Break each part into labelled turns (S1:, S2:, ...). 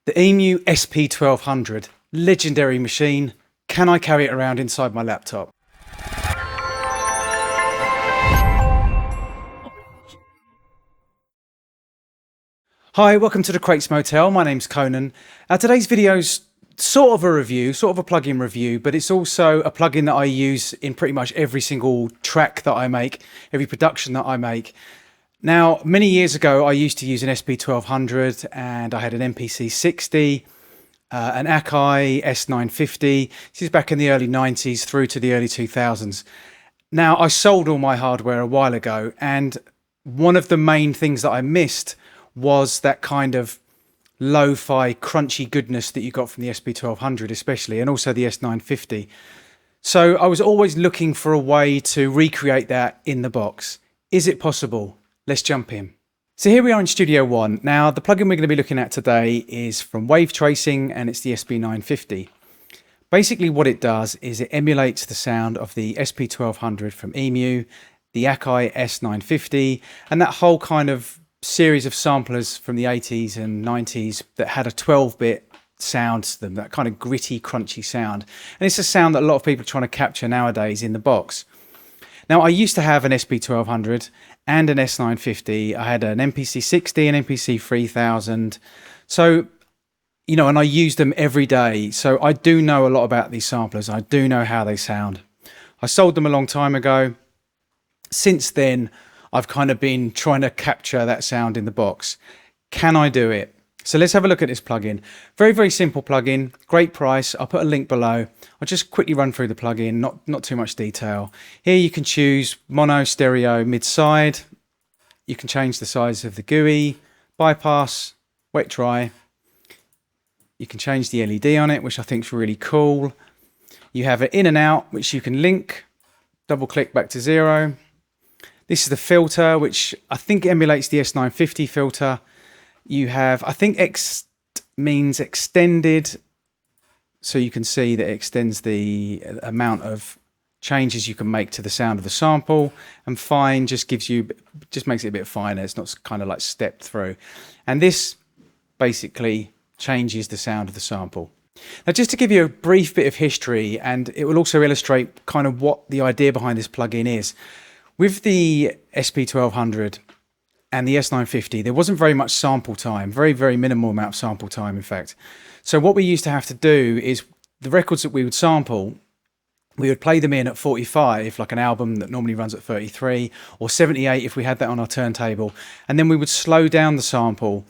S1: The EMU SP1200, legendary machine. Can I carry it around inside my laptop? Hi, welcome to the Crates Motel. My name's Conan. Today's video's sort of a review, sort of a plugin review, but it's also a plugin that I use in pretty much every single track that I make, every production that I make. Now, many years ago, I used to use an SP1200 and I had an MPC60, an Akai S950. This is back in the early 90s through to the early 2000s. Now, I sold all my hardware a while ago, and one of the main things that I missed was that kind of lo-fi crunchy goodness that you got from the SP1200 especially, and also the S950. So I was always looking for a way to recreate that in the box. Is it possible? Let's jump in. So here we are in Studio One. Now the plugin we're going to be looking at today is from WaveTracing, and it's the SP950. Basically what it does is it emulates the sound of the SP1200 from EMU, the Akai S950, and that whole kind of series of samplers from the 80s and 90s that had a 12-bit sound to them, that kind of gritty, crunchy sound. And it's a sound that a lot of people are trying to capture nowadays in the box. Now, I used to have an SP1200 and an S950. I had an MPC60 and MPC3000. So, you know, and I use them every day. So I do know a lot about these samplers. I do know how they sound. I sold them a long time ago. Since then, I've kind of been trying to capture that sound in the box. Can I do it? So let's have a look at this plugin. Very, very simple plugin, great price. I'll put a link below. I'll just quickly run through the plugin, not too much detail. Here you can choose mono, stereo, mid-side. You can change the size of the GUI, bypass, wet dry. You can change the LED on it, which I think is really cool. You have an in and out, which you can link, double click back to 0. This is the filter, which I think emulates the S950 filter. You have, I think X means extended, so you can see that it extends the amount of changes you can make to the sound of the sample, and fine just makes it a bit finer. It's not kind of like stepped through. And this basically changes the sound of the sample. Now, just to give you a brief bit of history, and it will also illustrate kind of what the idea behind this plugin is. With the SP1200 and the S950, there wasn't very much sample time, very, very minimal amount of sample time, in fact. So what we used to have to do is the records that we would sample, we would play them in at 45, like an album that normally runs at 33, or 78 if we had that on our turntable. And then we would slow down the sample.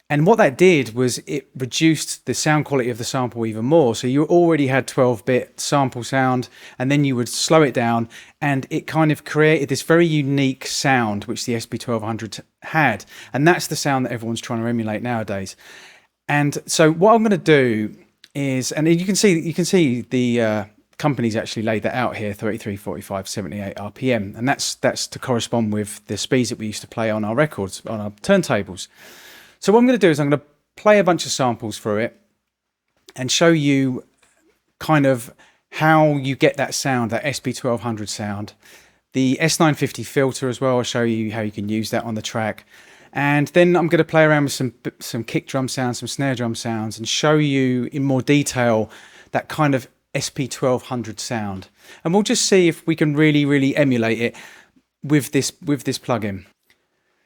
S1: And what that did was it reduced the sound quality of the sample even more. So you already had 12-bit sample sound, and then you would slow it down, and it kind of created this very unique sound which the SP1200 had. And that's the sound that everyone's trying to emulate nowadays. And so what I'm going to do is, and you can see the companies actually laid that out here, 33, 45, 78 RPM. And that's to correspond with the speeds that we used to play on our records, on our turntables. So what I'm going to do is I'm going to play a bunch of samples through it and show you kind of how you get that sound, that SP1200 sound. The S950 filter as well, I'll show you how you can use that on the track. And then I'm going to play around with some kick drum sounds, some snare drum sounds, and show you in more detail that kind of SP1200 sound. And we'll just see if we can really, really emulate it with this plugin.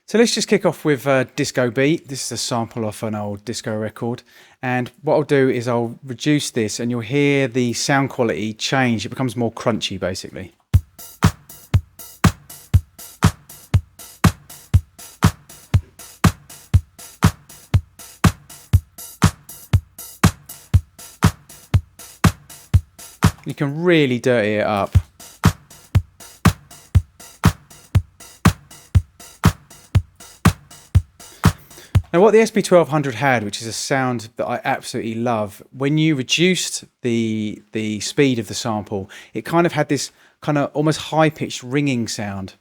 S1: So let's just kick off with Disco Beat. This is a sample off an old disco record. And what I'll do is I'll reduce this, and you'll hear the sound quality change. It becomes more crunchy, basically. You can really dirty it up. Now, what the SP1200 had, which is a sound that I absolutely love, when you reduced the speed of the sample, it kind of had this kind of almost high-pitched ringing sound.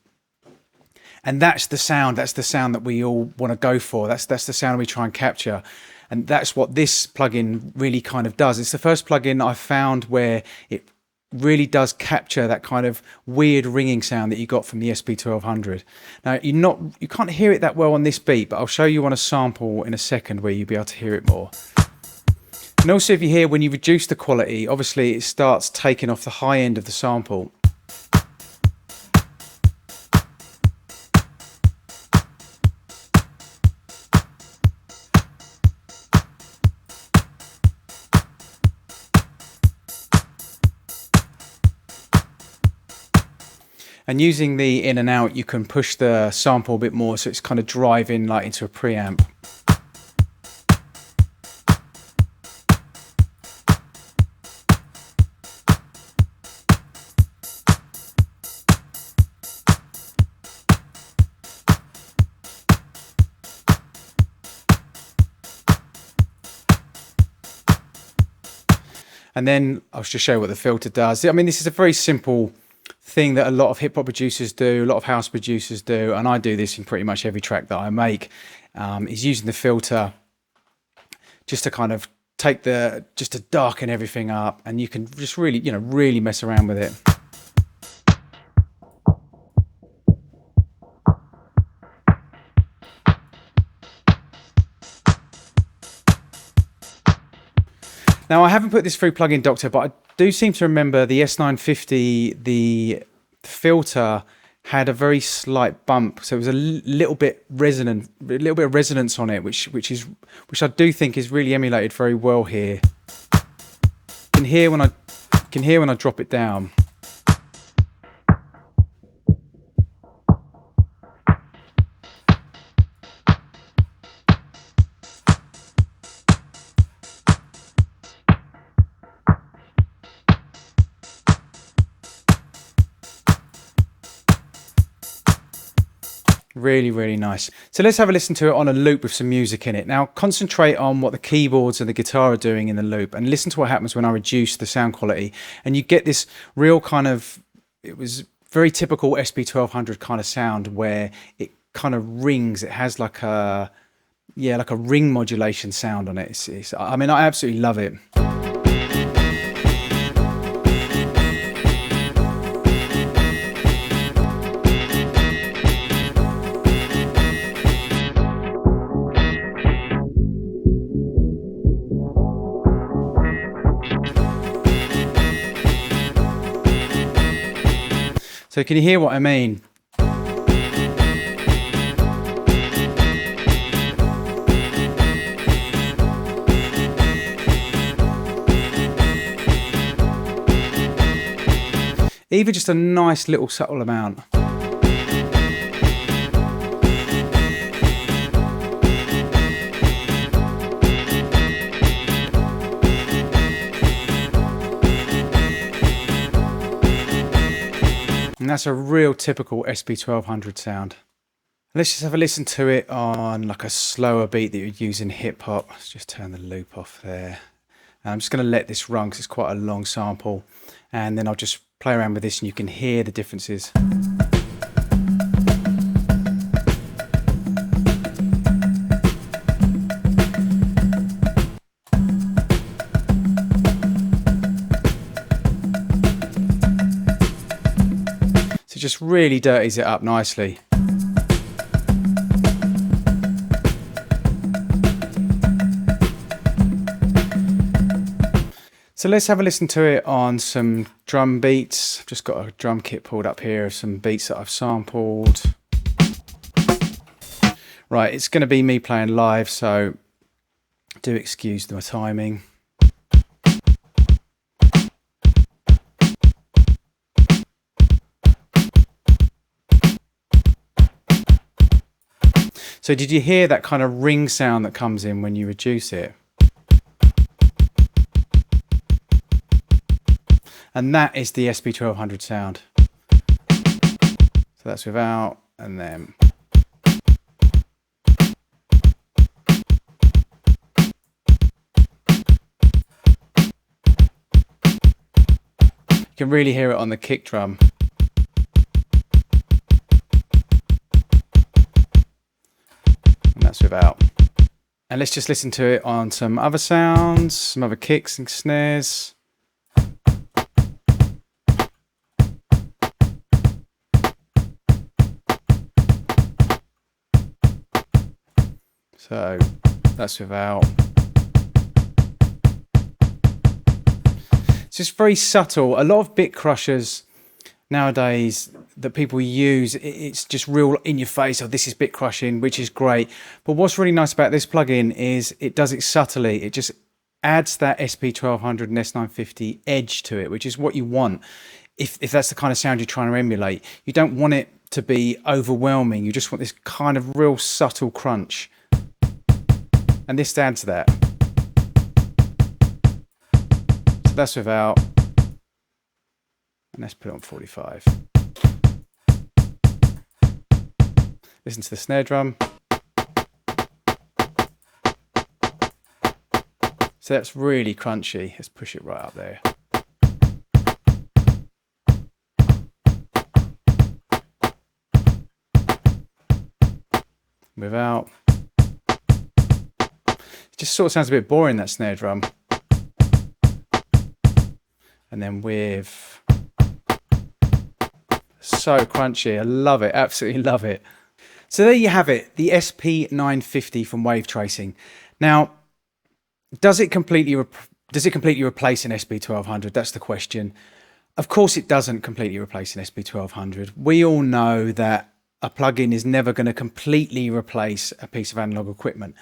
S1: And that's the sound that we all want to go for. That's the sound we try and capture. And that's what this plugin really kind of does. It's the first plugin I've found where it really does capture that kind of weird ringing sound that you got from the SP1200. Now you can't hear it that well on this beat, but I'll show you on a sample in a second where you'll be able to hear it more. And also, if you hear when you reduce the quality, obviously it starts taking off the high end of the sample. And using the in and out, you can push the sample a bit more, so it's kind of driving like into a preamp. And then I'll just show you what the filter does. I mean, this is a very simple thing that a lot of hip hop producers do, a lot of house producers do, and I do this in pretty much every track that I make, is using the filter just to kind of take just to darken everything up, and you can just really, really mess around with it. Now, I haven't put this through Plugin Doctor, but I do seem to remember the S950, the filter had a very slight bump, so it was a little bit resonant, a little bit of resonance on it, which I do think is really emulated very well here. You can hear when I drop it down. Really, really nice. So let's have a listen to it on a loop with some music in it. Now concentrate on what the keyboards and the guitar are doing in the loop, and listen to what happens when I reduce the sound quality, and you get this real kind of, it was very typical SP1200 kind of sound where it kind of rings. It has like a, yeah, like a ring modulation sound on it. I mean, I absolutely love it. So can you hear what I mean? Even just a nice little subtle amount. And that's a real typical SP1200 sound. Let's just have a listen to it on like a slower beat that you'd use in hip hop. Let's just turn the loop off there. And I'm just going to let this run because it's quite a long sample. And then I'll just play around with this and you can hear the differences. So it just really dirties it up nicely. So let's have a listen to it on some drum beats. I've just got a drum kit pulled up here of some beats that I've sampled. Right, it's going to be me playing live, so do excuse my timing. So did you hear that kind of ring sound that comes in when you reduce it? And that is the SP1200 sound. So that's without, and then. You can really hear it on the kick drum. And that's without. And let's just listen to it on some other sounds, some other kicks and snares. So that's without. It's just very subtle. A lot of bit crushers nowadays that people use, it's just real in your face. Oh, this is bit crushing, which is great. But what's really nice about this plugin is it does it subtly. It just adds that SP1200 and S950 edge to it, which is what you want. If that's the kind of sound you're trying to emulate, you don't want it to be overwhelming. You just want this kind of real subtle crunch. And this adds that. So that's without. And let's put it on 45. Listen to the snare drum. So that's really crunchy. Let's push it right up there. Without. It just sort of sounds a bit boring, that snare drum. And then with. So crunchy. I love it. Absolutely love it. So there you have it. The SP950 from WaveTracing. Now, does it completely replace an SP1200? That's the question. Of course it doesn't completely replace an SP1200. We all know that a plugin is never going to completely replace a piece of analog equipment.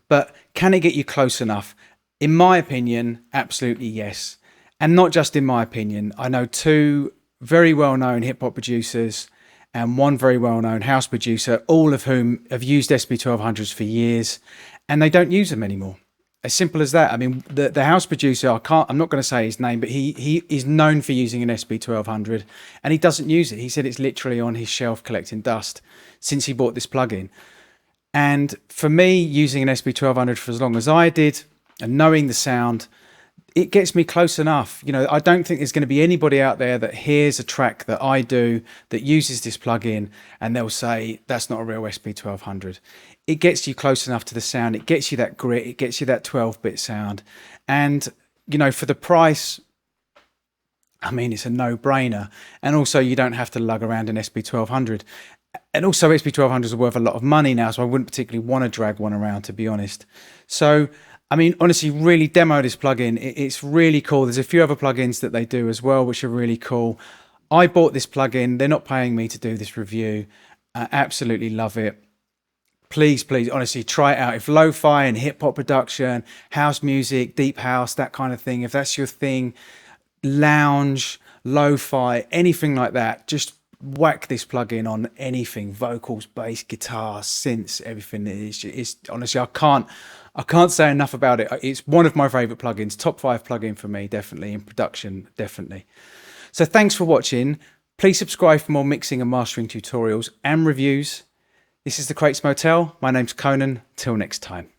S1: But can it get you close enough? In my opinion, absolutely yes. And not just in my opinion. I know two very well-known hip-hop producers and one very well-known house producer, all of whom have used SP1200s for years, and they don't use them anymore. As simple as that. I mean, the house producer, I'm not going to say his name, but he is known for using an SP1200, and he doesn't use it. He said it's literally on his shelf collecting dust since he bought this plugin. And for me, using an SP1200 for as long as I did, and knowing the sound, it gets me close enough. You know, I don't think there's going to be anybody out there that hears a track that I do that uses this plugin and they'll say that's not a real SP1200. It gets you close enough to the sound. It gets you that grit. It gets you that 12-bit sound. And, you know, for the price, I mean, it's a no-brainer. And also, you don't have to lug around an SP1200. And also, SP1200s are worth a lot of money now, so I wouldn't particularly want to drag one around, to be honest. So, I mean, honestly, really demo this plugin. It's really cool. There's a few other plugins that they do as well, which are really cool. I bought this plugin. They're not paying me to do this review. I absolutely love it. Please, please, honestly, try it out. If lo-fi and hip-hop production, house music, deep house, that kind of thing, if that's your thing, lounge, lo-fi, anything like that, just whack this plugin on anything, vocals, bass, guitar, synths, everything. It's honestly, I can't say enough about it. It's one of my favorite plugins, top 5 plugin for me, definitely, in production, definitely. So thanks for watching. Please subscribe for more mixing and mastering tutorials and reviews. This is the Crates Motel. My name's Conan. Till next time.